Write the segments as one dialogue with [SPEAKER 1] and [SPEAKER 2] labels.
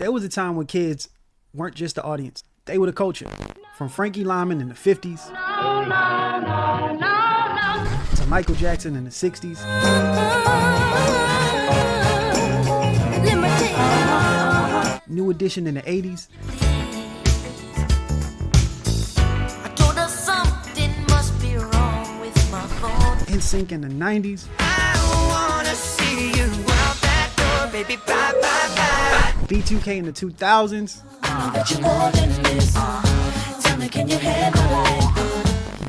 [SPEAKER 1] There was a time when kids weren't just the audience. They were the culture. From Frankie Lyman in the 50s to Michael Jackson in the 60s. New Edition in the 80s. NSYNC in the 90s. B2K in the 2000s.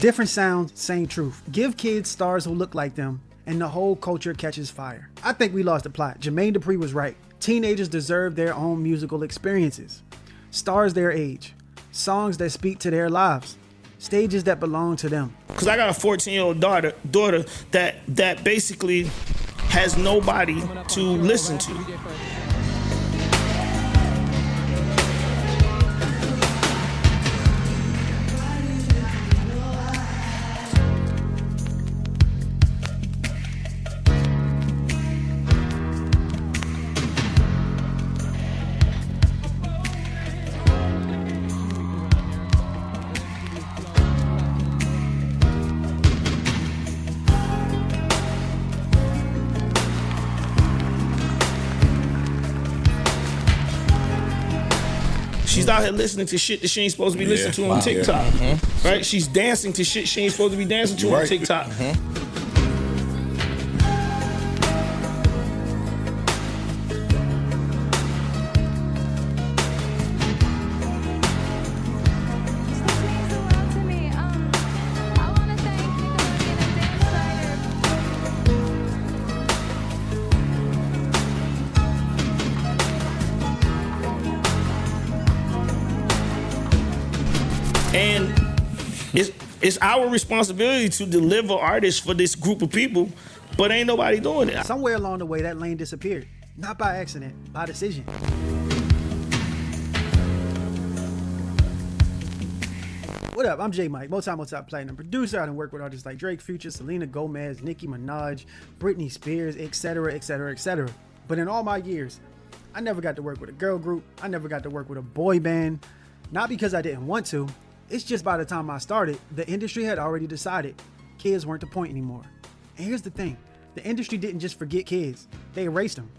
[SPEAKER 1] Different sounds, same truth. Give kids stars who look like them, and the whole culture catches fire. I think we lost the plot. Jermaine Dupri was right. Teenagers deserve their own musical experiences. Stars their age. Songs that speak to their lives. Stages that belong to them.
[SPEAKER 2] Because I got a 14-year-old daughter that basically has nobody to listen to. She's out here listening to shit that she ain't supposed to be listening to on TikTok. Right? She's dancing to shit she ain't supposed to be dancing to on TikTok. And it's our responsibility to deliver artists for this group of people, but ain't nobody doing it.
[SPEAKER 1] Somewhere along the way, that lane disappeared. Not by accident, by decision. What up? I'm J Mike, multi-platinum producer. I done worked with artists like Drake, Future, Selena Gomez, Nicki Minaj, Britney Spears, etc., etc., etc. But in all my years, I never got to work with a girl group. I never got to work with a boy band. Not because I didn't want to. It's just by the time I started, the industry had already decided kids weren't the point anymore. And here's the thing. The industry didn't just forget kids. They erased them.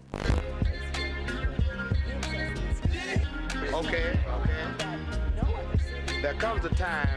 [SPEAKER 3] Okay. There comes a time.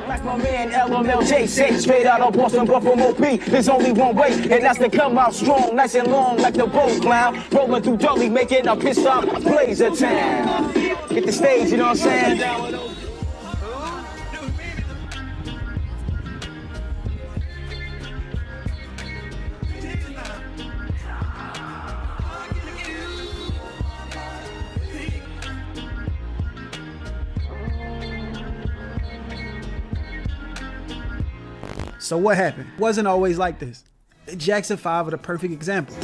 [SPEAKER 4] Like my man LMLJ said, straight out of Boston, but from OP, there's only one way, and that's to come out strong, nice and long like the boat clown, rolling through Dudley, making a pissed off blazer town. Get the stage, you know what I'm saying?
[SPEAKER 1] So what happened? Wasn't always like this. The Jackson 5 are the perfect example.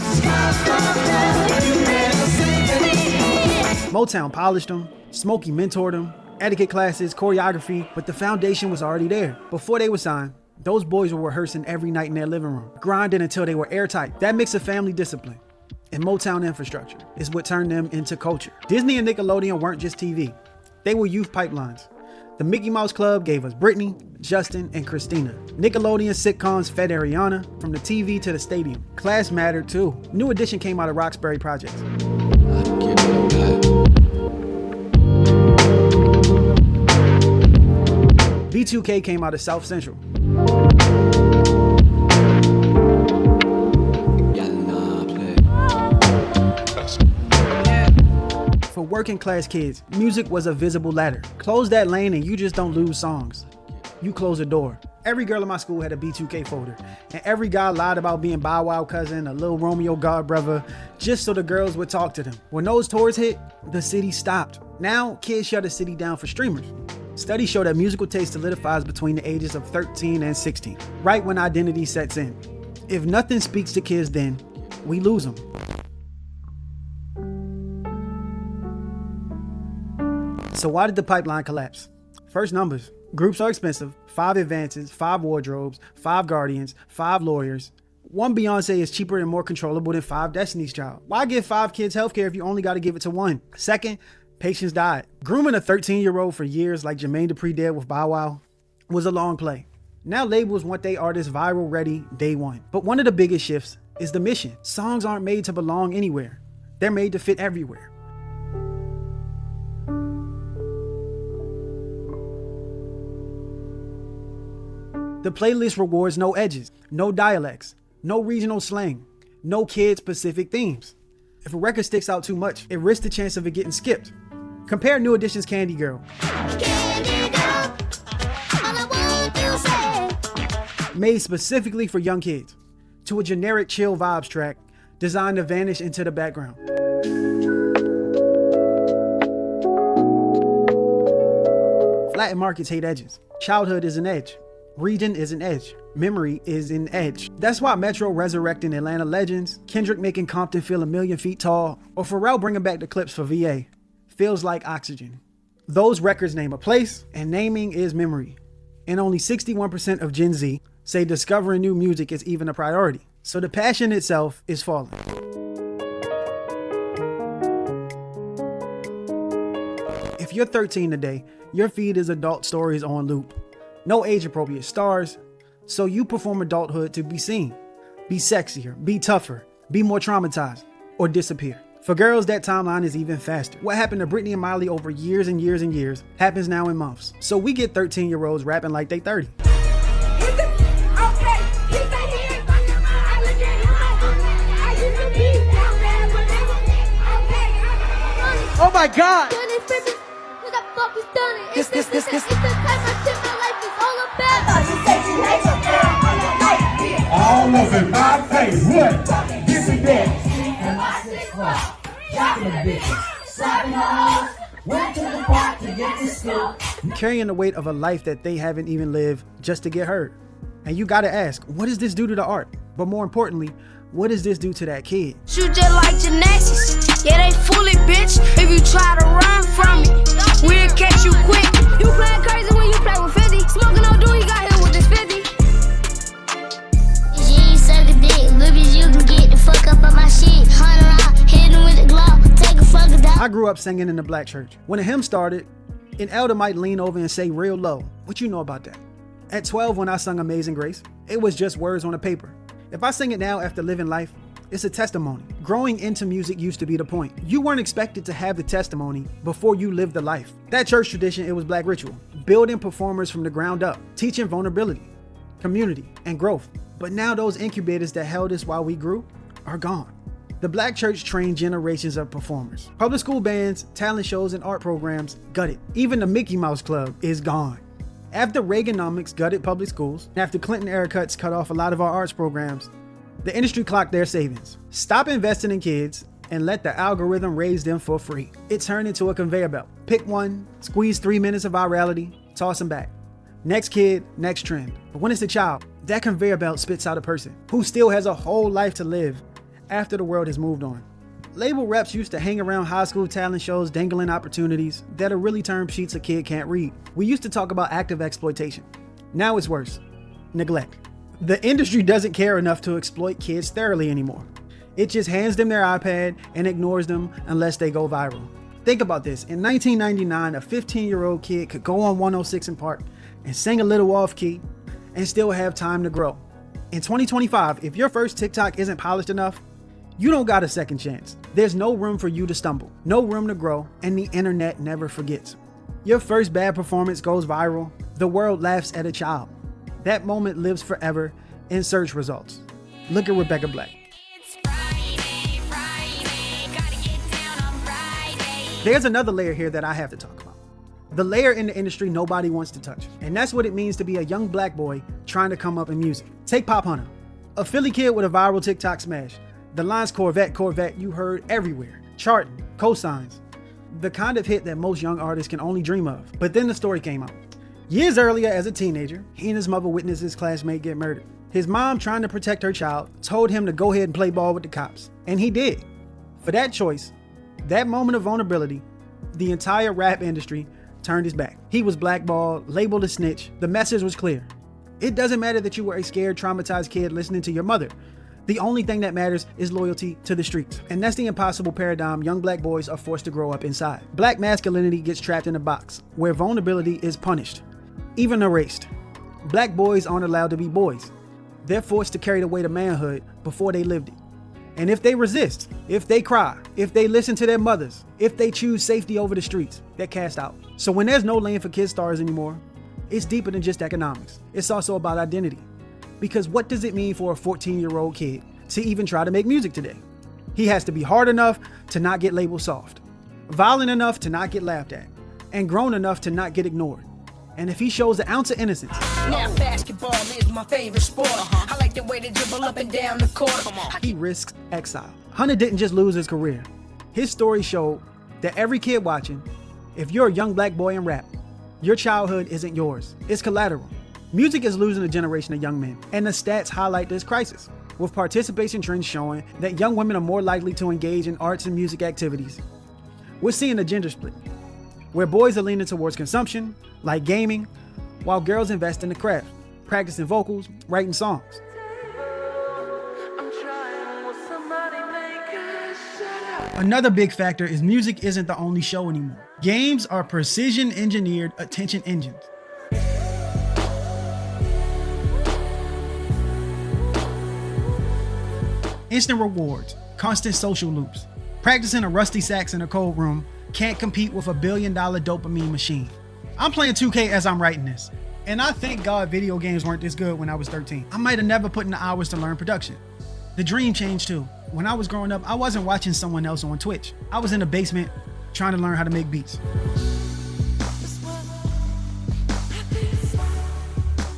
[SPEAKER 1] Motown polished them, Smokey mentored them, etiquette classes, choreography, but the foundation was already there. Before they were signed, those boys were rehearsing every night in their living room, grinding until they were airtight. That mix of family discipline and Motown infrastructure is what turned them into culture. Disney and Nickelodeon weren't just TV. They were youth pipelines. The Mickey Mouse Club gave us Britney, Justin, and Christina. Nickelodeon sitcoms fed Ariana from the TV to the stadium. Class mattered too. New Edition came out of Roxbury Projects. B2K came out of South Central. For working class kids, music was a visible ladder. Close that lane and you just don't lose songs. You close a door. Every girl in my school had a B2K folder, and every guy lied about being Bow Wow cousin, a little Romeo god brother, just so the girls would talk to them. When those tours hit, the city stopped. Now, kids shut the city down for streamers. Studies show that musical taste solidifies between the ages of 13 and 16, right when identity sets in. If nothing speaks to kids then, we lose them. So why did the pipeline collapse? First, numbers. Groups are expensive. 5 advances, 5 wardrobes, 5 guardians, 5 lawyers. 1 Beyonce is cheaper and more controllable than 5 Destiny's Child. Why give 5 kids healthcare if you only got to give it to 1? Second, patience died. Grooming a 13-year-old for years like Jermaine Dupri did with Bow Wow was a long play. Now labels want their artists viral ready day one. But one of the biggest shifts is the mission. Songs aren't made to belong anywhere. They're made to fit everywhere. The playlist rewards no edges, no dialects, no regional slang, no kid-specific themes. If a record sticks out too much, it risks the chance of it getting skipped. Compare New Edition's Candy Girl. Candy Girl, all I want you say. Made specifically for young kids, to a generic chill vibes track designed to vanish into the background. Flattened markets hate edges. Childhood is an edge. Region is an edge. Memory is an edge. That's why Metro resurrecting Atlanta legends, Kendrick making Compton feel 1,000,000 feet tall, or Pharrell bringing back the clips for VA feels like oxygen. Those records name a place, and naming is memory. And only 61% of Gen Z say discovering new music is even a priority. So the passion itself is falling. If you're 13 today, your feed is adult stories on loop. No age-appropriate stars, so you perform adulthood to be seen. Be sexier, be tougher, be more traumatized, or disappear. For girls, that timeline is even faster. What happened to Britney and Miley over years and years and years happens now in months. So we get 13-year-olds rapping like they 30.
[SPEAKER 3] Oh my God! This.
[SPEAKER 5] All of it, I pay what? This and that. And my 6'1", chopping the bitches, slapping the hoes, went to the park to get to school.
[SPEAKER 1] Carrying the weight of a life that they haven't even lived just to get heard. And you gotta ask, what does this do to the art? But more importantly, what does this do to that kid?
[SPEAKER 6] Shoot just like gymnastics. Yeah, they fully, bitch. If you try to run from me, we'll catch you quick. You playing crazy when you play with 50. Smoking no do, you got hit with this 50.
[SPEAKER 7] You ain't suck a dick, babies, you can get the fuck up on my shit. 100 round, hit him with the glove, take a fucking dog.
[SPEAKER 1] I grew up singing in the black church. When a hymn started, an elder might lean over and say real low, "What you know about that?" At 12, when I sung Amazing Grace, it was just words on a paper. If I sing it now after living life, it's a testimony. Growing into music used to be the point. You weren't expected to have the testimony before you lived the life. That church tradition, it was black ritual. Building performers from the ground up, teaching vulnerability, community, and growth. But now those incubators that held us while we grew are gone. The black church trained generations of performers. Public school bands, talent shows, and art programs gutted. Even the Mickey Mouse Club is gone. After Reaganomics gutted public schools, after Clinton era cuts cut off a lot of our arts programs, the industry clocked their savings. Stop investing in kids and let the algorithm raise them for free. It turned into a conveyor belt. Pick one, squeeze 3 minutes of virality, toss them back. Next kid, next trend. But when it's a child, that conveyor belt spits out a person who still has a whole life to live after the world has moved on. Label reps used to hang around high school talent shows dangling opportunities that are really term sheets a kid can't read. We used to talk about active exploitation. Now it's worse. Neglect. The industry doesn't care enough to exploit kids thoroughly anymore. It just hands them their iPad and ignores them unless they go viral. Think about this. In 1999, a 15-year-old kid could go on 106 in Park and sing a little off key and still have time to grow. In 2025, if your first TikTok isn't polished enough, you don't got a second chance. There's no room for you to stumble, no room to grow, and the internet never forgets. Your first bad performance goes viral, The world laughs at a child. That moment lives forever in search results. Look at Rebecca Black. There's another layer here that I have to talk about. The layer in the industry nobody wants to touch. And that's what it means to be a young black boy trying to come up in music. Take Pop Hunter, a Philly kid with a viral TikTok smash. The lines Corvette, Corvette you heard everywhere. Charting, cosigns. The kind of hit that most young artists can only dream of. But then the story came out. Years earlier, as a teenager, he and his mother witnessed his classmate get murdered. His mom, trying to protect her child, told him to go ahead and play ball with the cops. And he did. For that choice, that moment of vulnerability, the entire rap industry turned his back. He was blackballed, labeled a snitch. The message was clear. It doesn't matter that you were a scared, traumatized kid listening to your mother. The only thing that matters is loyalty to the streets. And that's the impossible paradigm young black boys are forced to grow up inside. Black masculinity gets trapped in a box where vulnerability is punished, even erased. Black boys aren't allowed to be boys. They're forced to carry the weight of manhood before they lived it. And if they resist, if they cry, if they listen to their mothers, if they choose safety over the streets, they're cast out. So when there's no lane for kid stars anymore, it's deeper than just economics. It's also about identity. Because what does it mean for a 14-year-old kid to even try to make music today? He has to be hard enough to not get labeled soft, violent enough to not get laughed at, and grown enough to not get ignored. And if he shows an ounce of innocence,
[SPEAKER 8] now basketball is my favorite sport. I like the way they dribble up and down the court.
[SPEAKER 1] he risks exile. Hunter didn't just lose his career. His story showed that every kid watching, if you're a young black boy in rap, your childhood isn't yours. It's collateral. Music is losing a generation of young men, and the stats highlight this crisis, with participation trends showing that young women are more likely to engage in arts and music activities. We're seeing a gender split, where boys are leaning towards consumption, like gaming, while girls invest in the craft, practicing vocals, writing songs. Another big factor is music isn't the only show anymore. Games are precision-engineered attention engines. Instant rewards, constant social loops. Practicing a rusty sax in a cold room can't compete with a $1 billion dopamine machine. I'm playing 2K as I'm writing this, and I thank God video games weren't this good when I was 13. I might have never put in the hours to learn production. The dream changed too. When I was growing up, I wasn't watching someone else on Twitch. I was in the basement trying to learn how to make beats.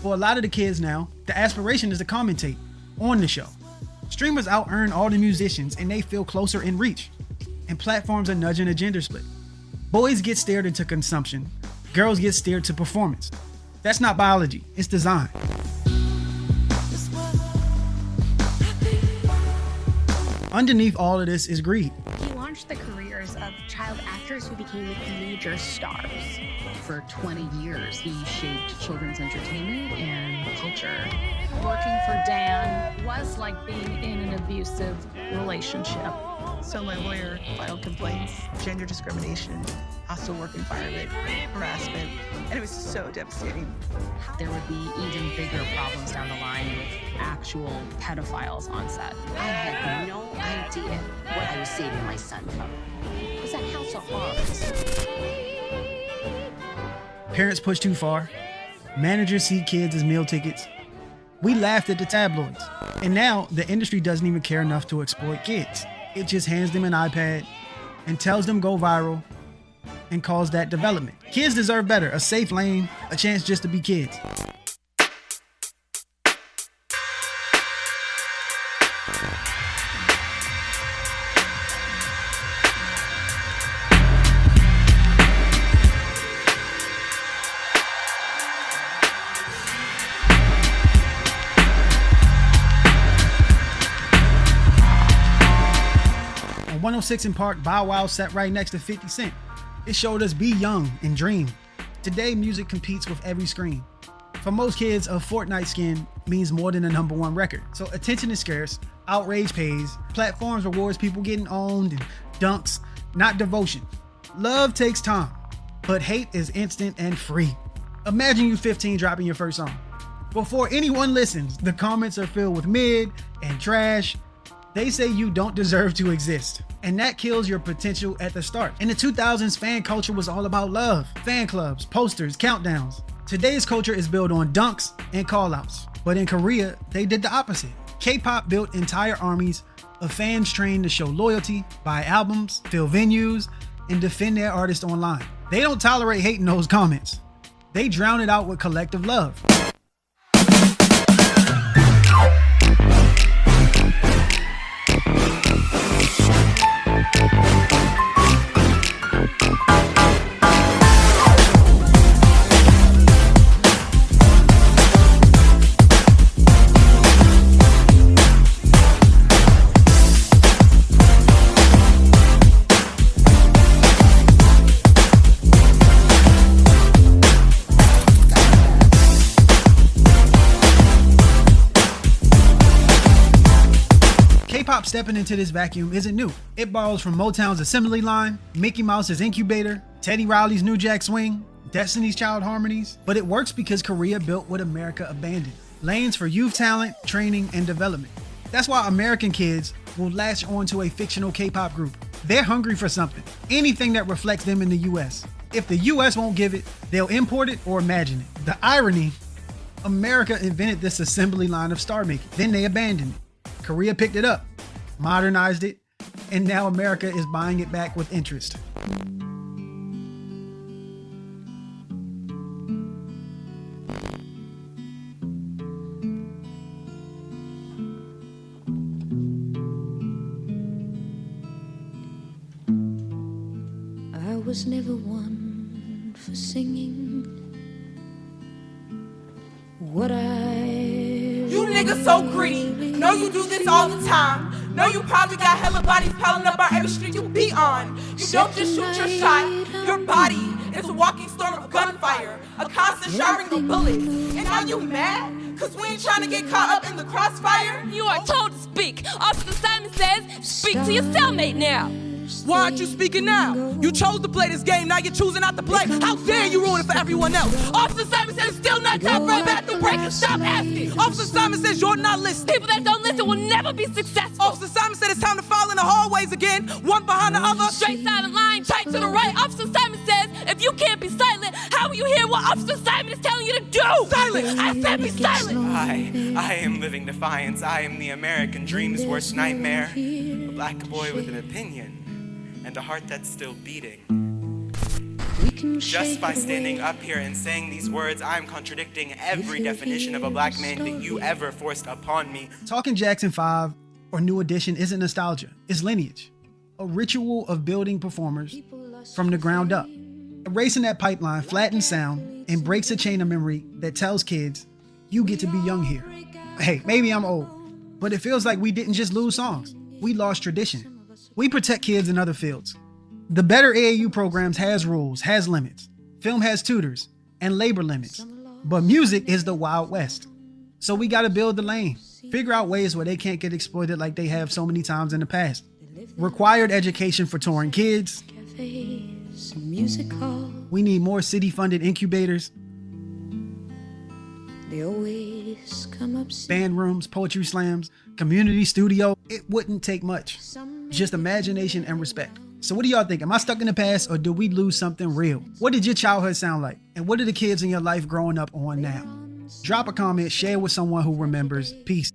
[SPEAKER 1] For a lot of the kids now, the aspiration is to commentate on the show. Streamers out-earn all the musicians and they feel closer in reach. And platforms are nudging a gender split. Boys get steered into consumption. Girls get steered to performance. That's not biology, it's design. Underneath all of this is greed.
[SPEAKER 9] He launched the careers of child actors who became major stars.
[SPEAKER 10] For 20 years, he shaped children's entertainment and culture.
[SPEAKER 9] Working for Dan was like being in an abusive relationship.
[SPEAKER 11] So my lawyer filed complaints, gender discrimination, hostile work environment, harassment, and it was so devastating.
[SPEAKER 10] There would be even bigger problems down the line with actual pedophiles on set.
[SPEAKER 12] I had no idea what I was saving my son from. It was a house of horrors.
[SPEAKER 1] Parents push too far. Managers see kids as meal tickets. We laughed at the tabloids. And now the industry doesn't even care enough to exploit kids. It just hands them an iPad and tells them go viral and calls that development. Kids deserve better, a safe lane, a chance just to be kids. On 106 in Park, Bow Wow sat right next to 50 Cent. It showed us be young and dream. Today, music competes with every screen. For most kids, a Fortnite skin means more than a #1 record. So attention is scarce, outrage pays, platforms rewards people getting owned and dunks, not devotion. Love takes time, but hate is instant and free. Imagine you 15 dropping your first song. Before anyone listens, the comments are filled with mid and trash. They say you don't deserve to exist. And that kills your potential at the start. In the 2000s, fan culture was all about love. Fan clubs, posters, countdowns. Today's culture is built on dunks and call-outs, but in Korea, they did the opposite. K-pop built entire armies of fans trained to show loyalty, buy albums, fill venues, and defend their artists online. They don't tolerate hate in those comments. They drown it out with collective love. K-pop stepping into this vacuum isn't new. It borrows from Motown's assembly line, Mickey Mouse's incubator, Teddy Riley's New Jack Swing, Destiny's Child harmonies, but it works because Korea built what America abandoned. Lanes for youth talent, training, and development. That's why American kids will latch onto a fictional K-pop group. They're hungry for something, anything that reflects them in the US. If the US won't give it, they'll import it or imagine it. The irony, America invented this assembly line of star making, then they abandoned it. Korea picked it up, modernized it, and now America is buying it back with interest.
[SPEAKER 13] I was never one for singing what
[SPEAKER 14] You niggas so greedy. Know you do this all the time. Know you probably got hella bodies piling up on every street you be on. You don't just shoot your shot. Your body is a walking storm of gunfire, a constant showering of bullets. And now you mad? Cause we ain't trying to get caught up in the crossfire?
[SPEAKER 15] You are told to speak. Officer Simon says, speak to your cellmate now.
[SPEAKER 14] Why aren't you speaking now? You chose to play this game, now you're choosing not to play. How dare you ruin it for everyone else? Officer Simon says it's still not time for a bathroom break. Stop asking. Officer Simon says you're not listening.
[SPEAKER 15] People that don't listen will never be successful.
[SPEAKER 14] Officer Simon said it's time to file in the hallways again, one behind the other.
[SPEAKER 15] Straight silent line, tight to the right. Officer Simon says if you can't be silent, how will you hear what Officer Simon is telling you to do?
[SPEAKER 14] Silent! I said be silent!
[SPEAKER 16] I am living defiance. I am the American dream's worst nightmare. A black boy with an opinion and a heart that's still beating. Just by standing up here and saying these words, I'm contradicting every definition of a black man that you ever forced upon me.
[SPEAKER 1] Talking Jackson 5 or New Edition isn't nostalgia, it's lineage. A ritual of building performers from the ground up. Erasing that pipeline flattens sound and breaks a chain of memory that tells kids, you get to be young here. Hey, maybe I'm old, but it feels like we didn't just lose songs, we lost tradition. We protect kids in other fields. The Better AAU programs has rules, has limits. Film has tutors and labor limits. But music is the Wild West. So we gotta build the lane. Figure out ways where they can't get exploited like they have so many times in the past. Required education for touring kids. We need more city-funded incubators.
[SPEAKER 13] They always come up.
[SPEAKER 1] Band rooms, poetry slams, community studio. It wouldn't take much. Just imagination and respect. So what do y'all think? Am I stuck in the past or do we lose something real? What did your childhood sound like? And what are the kids in your life growing up on now? Drop a comment, share with someone who remembers. Peace.